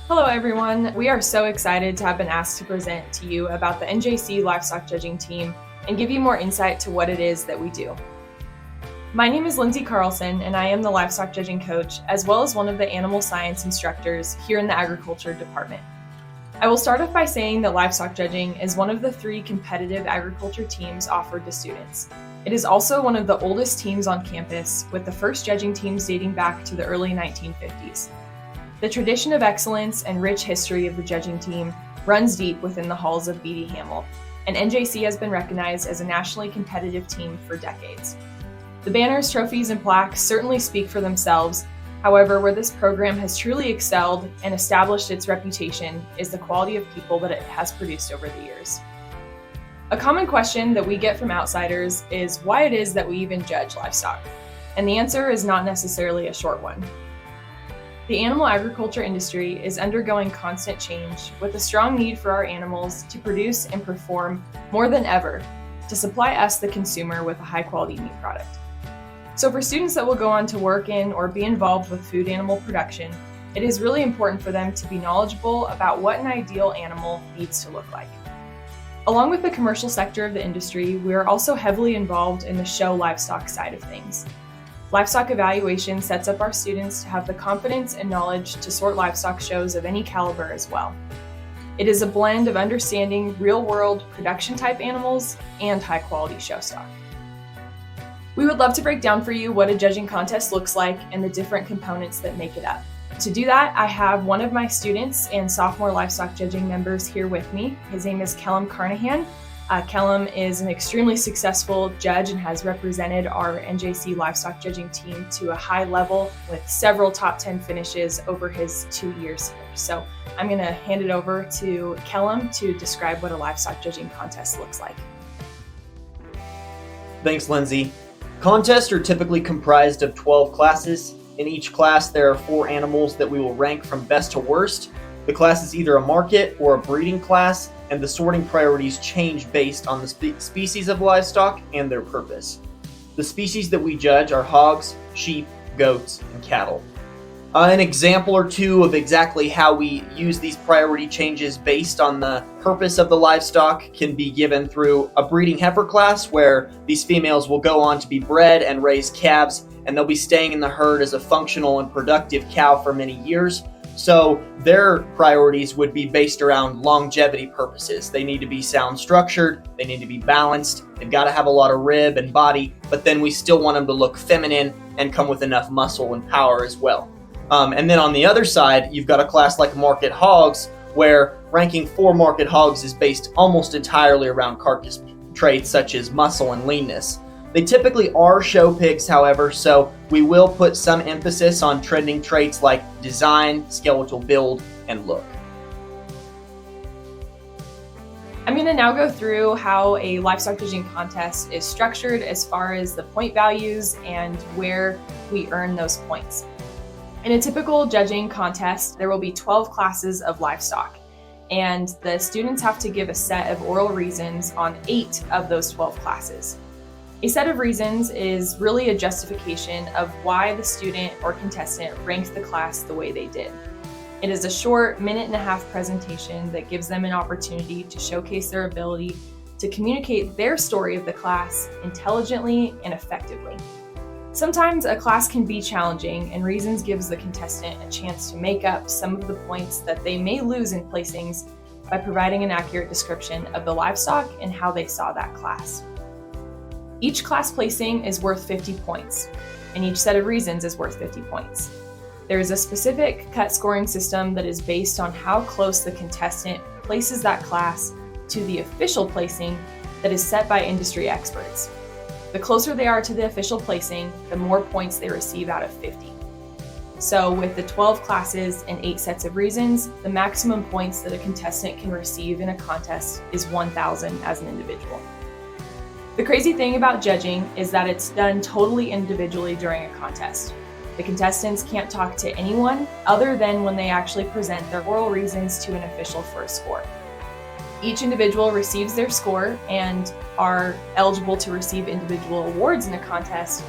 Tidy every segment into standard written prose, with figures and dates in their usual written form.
Hello everyone, we are so excited to have been asked to present to you about the NJC Livestock Judging team and give you more insight to what it is that we do. My name is Lindsey Carlson and I am the Livestock Judging coach as well as one of the animal science instructors here in the agriculture department. I will start off by saying that Livestock Judging is one of the 3 competitive agriculture teams offered to students. It is also one of the oldest teams on campus, with the first judging teams dating back to the early 1950s. The tradition of excellence and rich history of the judging team runs deep within the halls of BD Hamill, and NJC has been recognized as a nationally competitive team for decades. The banners, trophies, and plaques certainly speak for themselves. However, where this program has truly excelled and established its reputation is the quality of people that it has produced over the years. A common question that we get from outsiders is why it is that we even judge livestock, and the answer is not necessarily a short one. The animal agriculture industry is undergoing constant change with a strong need for our animals to produce and perform more than ever to supply us, the consumer, with a high-quality meat product. So for students that will go on to work in or be involved with food animal production, it is really important for them to be knowledgeable about what an ideal animal needs to look like. Along with the commercial sector of the industry, we are also heavily involved in the show livestock side of things. Livestock evaluation sets up our students to have the confidence and knowledge to sort livestock shows of any caliber as well. It is a blend of understanding real-world production-type animals and high-quality show stock. We would love to break down for you what a judging contest looks like and the different components that make it up. To do that, I have one of my students and sophomore livestock judging members here with me. His name is Kellum Carnahan. Kellum is an extremely successful judge and has represented our NJC Livestock Judging team to a high level with several top 10 finishes over his 2 years here. So I'm going to hand it over to Kellum to describe what a livestock judging contest looks like. Thanks, Lindsey. Contests are typically comprised of 12 classes. In each class, there are 4 animals that we will rank from best to worst. The class is either a market or a breeding class, and the sorting priorities change based on the species of livestock and their purpose. The species that we judge are hogs, sheep, goats, and cattle. An example or two of exactly how we use these priority changes based on the purpose of the livestock can be given through a breeding heifer class, where these females will go on to be bred and raise calves, and they'll be staying in the herd as a functional and productive cow for many years. So their priorities would be based around longevity purposes. They need to be sound structured, they need to be balanced, they've got to have a lot of rib and body, but then we still want them to look feminine and come with enough muscle and power as well. And then on the other side, you've got a class like market hogs, where ranking 4 market hogs is based almost entirely around carcass traits such as muscle and leanness. They typically are show pigs, however, so we will put some emphasis on trending traits like design, skeletal build, and look. I'm going to now go through how a livestock judging contest is structured as far as the point values and where we earn those points. In a typical judging contest, there will be 12 classes of livestock, and the students have to give a set of oral reasons on 8 of those 12 classes. A set of reasons is really a justification of why the student or contestant ranked the class the way they did. It is a short 1.5-minute presentation that gives them an opportunity to showcase their ability to communicate their story of the class intelligently and effectively. Sometimes a class can be challenging, and reasons gives the contestant a chance to make up some of the points that they may lose in placings by providing an accurate description of the livestock and how they saw that class. Each class placing is worth 50 points, and each set of reasons is worth 50 points. There is a specific cut scoring system that is based on how close the contestant places that class to the official placing that is set by industry experts. The closer they are to the official placing, the more points they receive out of 50. So with the 12 classes and 8 sets of reasons, the maximum points that a contestant can receive in a contest is 1,000 as an individual. The crazy thing about judging is that it's done totally individually during a contest. The contestants can't talk to anyone other than when they actually present their oral reasons to an official for a score. Each individual receives their score and are eligible to receive individual awards in a contest,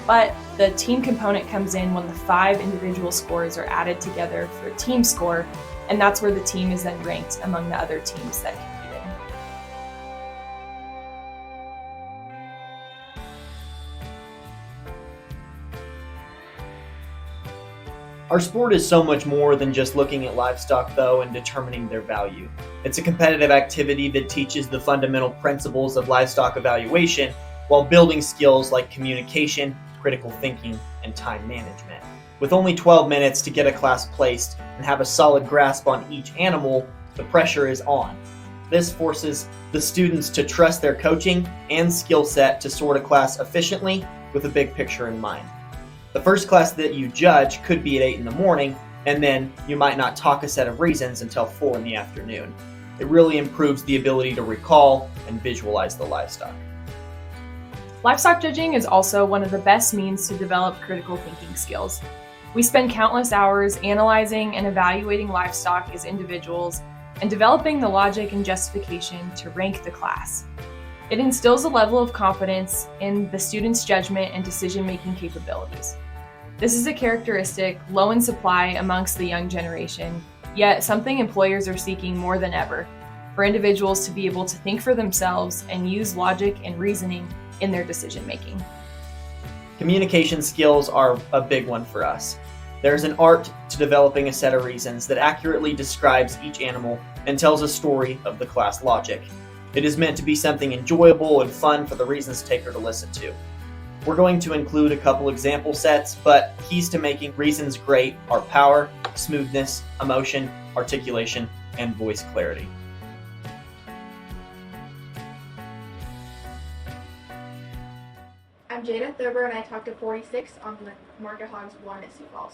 But the team component comes in when the 5 individual scores are added together for a team score, and that's where the team is then ranked among the other teams that competed. Our sport is so much more than just looking at livestock, though, and determining their value. It's a competitive activity that teaches the fundamental principles of livestock evaluation while building skills like communication, critical thinking, and time management. With only 12 minutes to get a class placed and have a solid grasp on each animal, the pressure is on. This forces the students to trust their coaching and skill set to sort a class efficiently with a big picture in mind. The first class that you judge could be at 8 in the morning, and then you might not talk a set of reasons until 4 in the afternoon. It really improves the ability to recall and visualize the livestock. Livestock judging is also one of the best means to develop critical thinking skills. We spend countless hours analyzing and evaluating livestock as individuals and developing the logic and justification to rank the class. It instills a level of confidence in the student's judgment and decision-making capabilities. This is a characteristic low in supply amongst the young generation, yet something employers are seeking more than ever, for individuals to be able to think for themselves and use logic and reasoning in their decision-making. Communication skills are a big one for us. There's an art to developing a set of reasons that accurately describes each animal and tells a story of the class logic. It is meant to be something enjoyable and fun for the reasons taker to listen to. We're going to include a couple example sets, but keys to making reasons great are power, smoothness, emotion, articulation, and voice clarity. I'm Jada Thurber, and I talked to 46 on the Market Hogs 1 at Sioux Falls.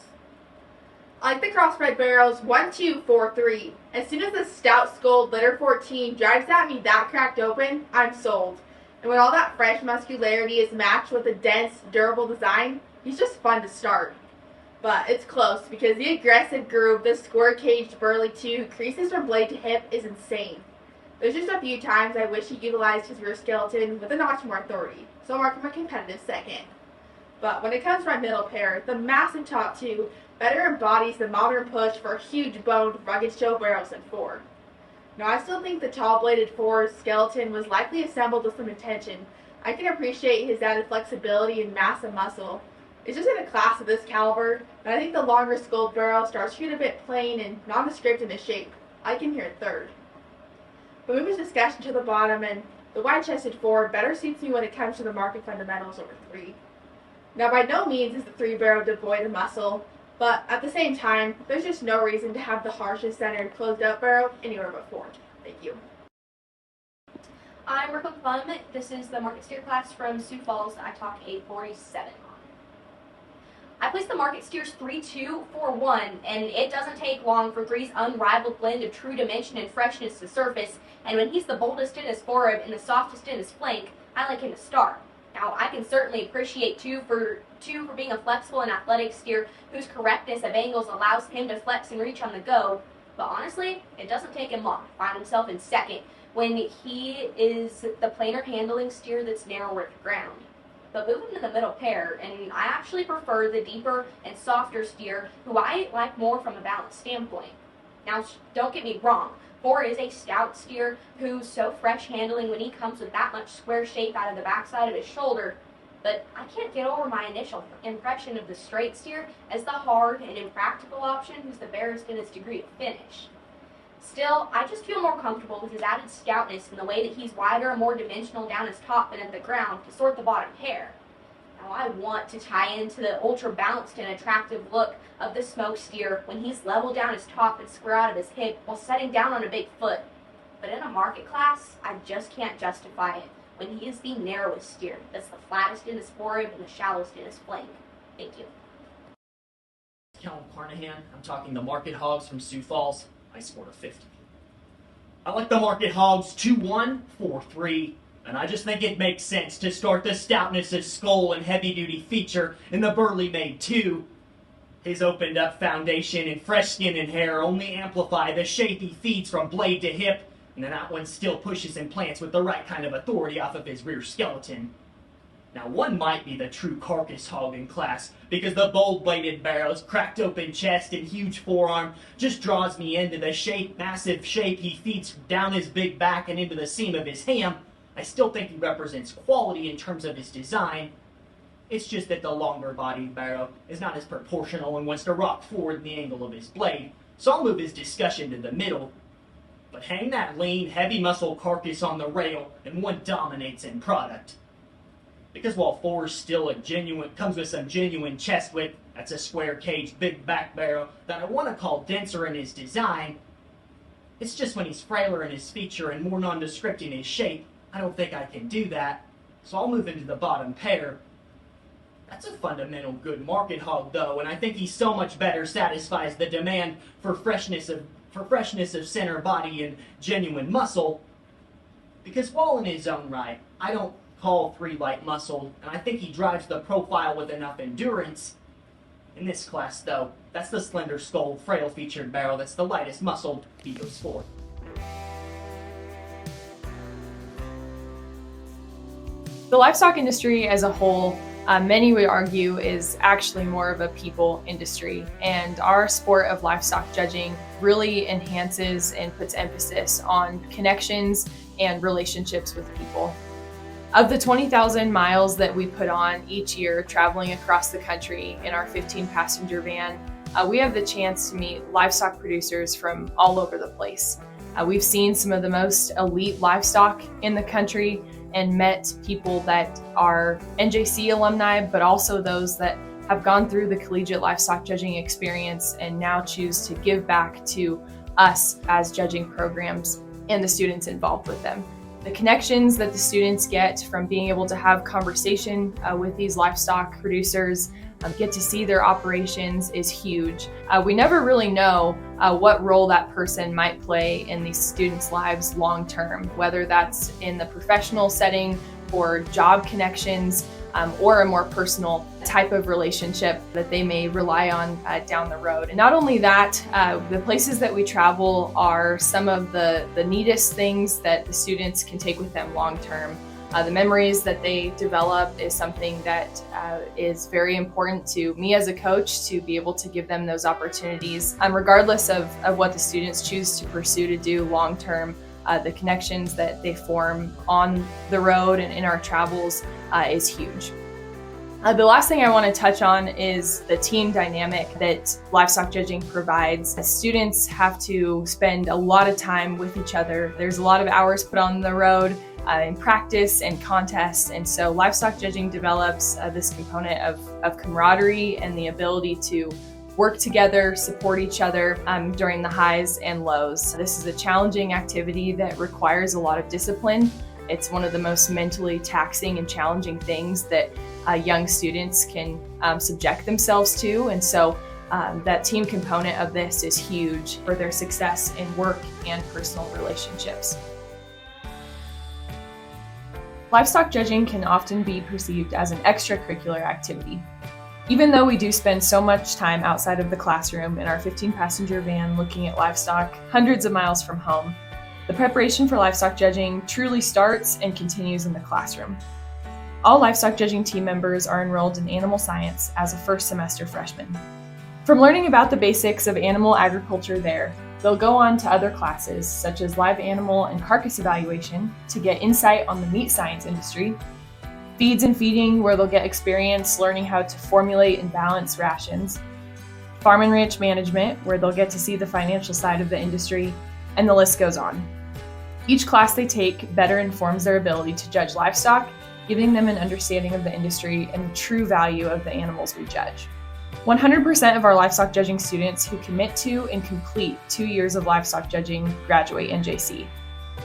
I like the crossbred barrels 1, 2, 4, 3. As soon as the stout skulled litter 14 drives at me that cracked open, I'm sold. And when all that fresh muscularity is matched with a dense, durable design, he's just fun to start. But it's close because the aggressive groove the square-caged Burley 2 creases from blade to hip is insane. There's just a few times I wish he utilized his rear skeleton with a notch more authority, so I'll mark him a competitive second. But when it comes to my middle pair, the massive top 2 better embodies the modern push for huge boned, rugged show barrels than 4. Now I still think the tall-bladed 4's skeleton was likely assembled with some intention. I can appreciate his added flexibility and mass and muscle. It's just in a class of this caliber, and I think the longer skulled barrel starts to get a bit plain and nondescript in his shape. I can hear 3rd. But move his discussion to the bottom, and the wide-chested 4 better suits me when it comes to the market fundamentals over 3. Now by no means is the 3-barrel devoid of muscle, but at the same time, there's just no reason to have the harshest centered closed-up barrel anywhere but 4. Thank you. I'm Raquel Kellum. This is the market steer class from Sioux Falls. I talk 847. I place the market steers 3, 2, 4, 1, and it doesn't take long for 3's unrivaled blend of true dimension and freshness to surface, and when he's the boldest in his forehead and the softest in his flank, I like him to start. Now, I can certainly appreciate 2 for being a flexible and athletic steer whose correctness of angles allows him to flex and reach on the go, but honestly, it doesn't take him long to find himself in second when he is the planar handling steer that's narrower at the ground. But moving to the middle pair, and I actually prefer the deeper and softer steer who I like more from a balance standpoint. Now, don't get me wrong, 4 is a stout steer who's so fresh handling when he comes with that much square shape out of the backside of his shoulder, but I can't get over my initial impression of the straight steer as the hard and impractical option who's the barest in his degree of finish. Still, I just feel more comfortable with his added stoutness in the way that he's wider and more dimensional down his top and at the ground to sort the bottom pair. Now, I want to tie into the ultra-balanced and attractive look of the smoke steer when he's level down his top and square out of his hip while setting down on a big foot. But in a market class, I just can't justify it when he is the narrowest steer that's the flattest in his forehead and the shallowest in his flank. Thank you. Kellum Carnahan. I'm talking the Market Hogs from Sioux Falls. I scored a 50. I like the Market Hogs 2-1, 4-3, and I just think it makes sense to start the stoutness of skull and heavy-duty feature in the Burley Made 2. His opened-up foundation and fresh skin and hair only amplify the shape he feeds from blade to hip, and then that one still pushes and plants with the right kind of authority off of his rear skeleton. Now, one might be the true carcass hog in class, because the bold-bladed barrels, cracked open chest, and huge forearm just draws me into the massive shape he feeds down his big back and into the seam of his ham. I still think he represents quality in terms of his design. It's just that the longer-bodied barrow is not as proportional and wants to rock forward in the angle of his blade, so I'll move his discussion to the middle. But hang that lean, heavy-muscle carcass on the rail, and one dominates in product. Because while 4 still comes with some genuine chest width, that's a square cage, big back barrow that I want to call denser in his design. It's just when he's frailer in his feature and more nondescript in his shape, I don't think I can do that, so I'll move into the bottom pair. That's a fundamental good market hog though, and I think he so much better satisfies the demand for freshness of center body and genuine muscle. Because while in his own right, I don't call 3 light muscled, and I think he drives the profile with enough endurance. In this class though, that's the slender skulled, frail featured barrel that's the lightest muscled he goes for. The livestock industry as a whole, many would argue, is actually more of a people industry, and our sport of livestock judging really enhances and puts emphasis on connections and relationships with people. Of the 20,000 miles that we put on each year traveling across the country in our 15-passenger van, we have the chance to meet livestock producers from all over the place. We've seen some of the most elite livestock in the country and met people that are NJC alumni, but also those that have gone through the collegiate livestock judging experience and now choose to give back to us as judging programs and the students involved with them. The connections that the students get from being able to have conversation with these livestock producers, get to see their operations is huge. We never really know what role that person might play in these students' lives long term, whether that's in the professional setting or job connections, or a more personal type of relationship that they may rely on down the road. And not only that, the places that we travel are some of the neatest things that the students can take with them long term. The memories that they develop is something that is very important to me as a coach to be able to give them those opportunities. Regardless of what the students choose to pursue to do long term, the connections that they form on the road and in our travels is huge. The last thing I want to touch on is the team dynamic that livestock judging provides. Students have to spend a lot of time with each other. There's a lot of hours put on the road in practice and contests, and so livestock judging develops this component of camaraderie and the ability to work together, support each other during the highs and lows. This is a challenging activity that requires a lot of discipline. It's one of the most mentally taxing and challenging things that young students can subject themselves to, and so that team component of this is huge for their success in work and personal relationships. Livestock judging can often be perceived as an extracurricular activity. Even though we do spend so much time outside of the classroom in our 15-passenger van looking at livestock hundreds of miles from home, the preparation for livestock judging truly starts and continues in the classroom. All livestock judging team members are enrolled in animal science as a first semester freshman. From learning about the basics of animal agriculture there, they'll go on to other classes such as live animal and carcass evaluation to get insight on the meat science industry, feeds and feeding where they'll get experience learning how to formulate and balance rations, farm and ranch management where they'll get to see the financial side of the industry, and the list goes on. Each class they take better informs their ability to judge livestock, giving them an understanding of the industry and the true value of the animals we judge. 100% of our livestock judging students who commit to and complete 2 years of livestock judging graduate NJC.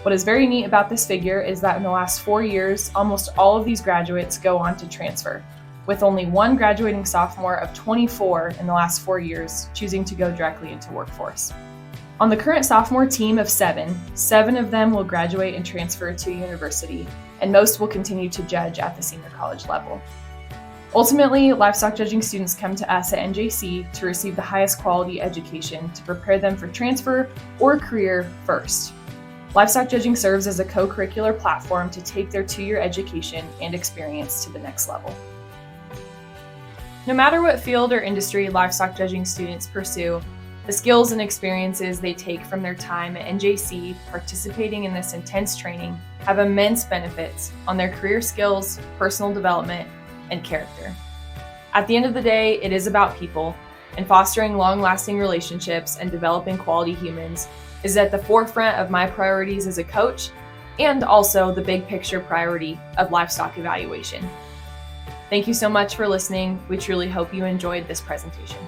What is very neat about this figure is that in the last 4 years, almost all of these graduates go on to transfer, with only one graduating sophomore of 24 in the last 4 years choosing to go directly into workforce. On the current sophomore team of 7 of them will graduate and transfer to university, and most will continue to judge at the senior college level. Ultimately, livestock judging students come to us at NJC to receive the highest quality education to prepare them for transfer or career first. Livestock Judging serves as a co-curricular platform to take their 2-year education and experience to the next level. No matter what field or industry livestock judging students pursue, the skills and experiences they take from their time at NJC participating in this intense training have immense benefits on their career skills, personal development, and character. At the end of the day, it is about people, and fostering long-lasting relationships and developing quality humans is at the forefront of my priorities as a coach and also the big picture priority of livestock evaluation. Thank you so much for listening. We truly hope you enjoyed this presentation.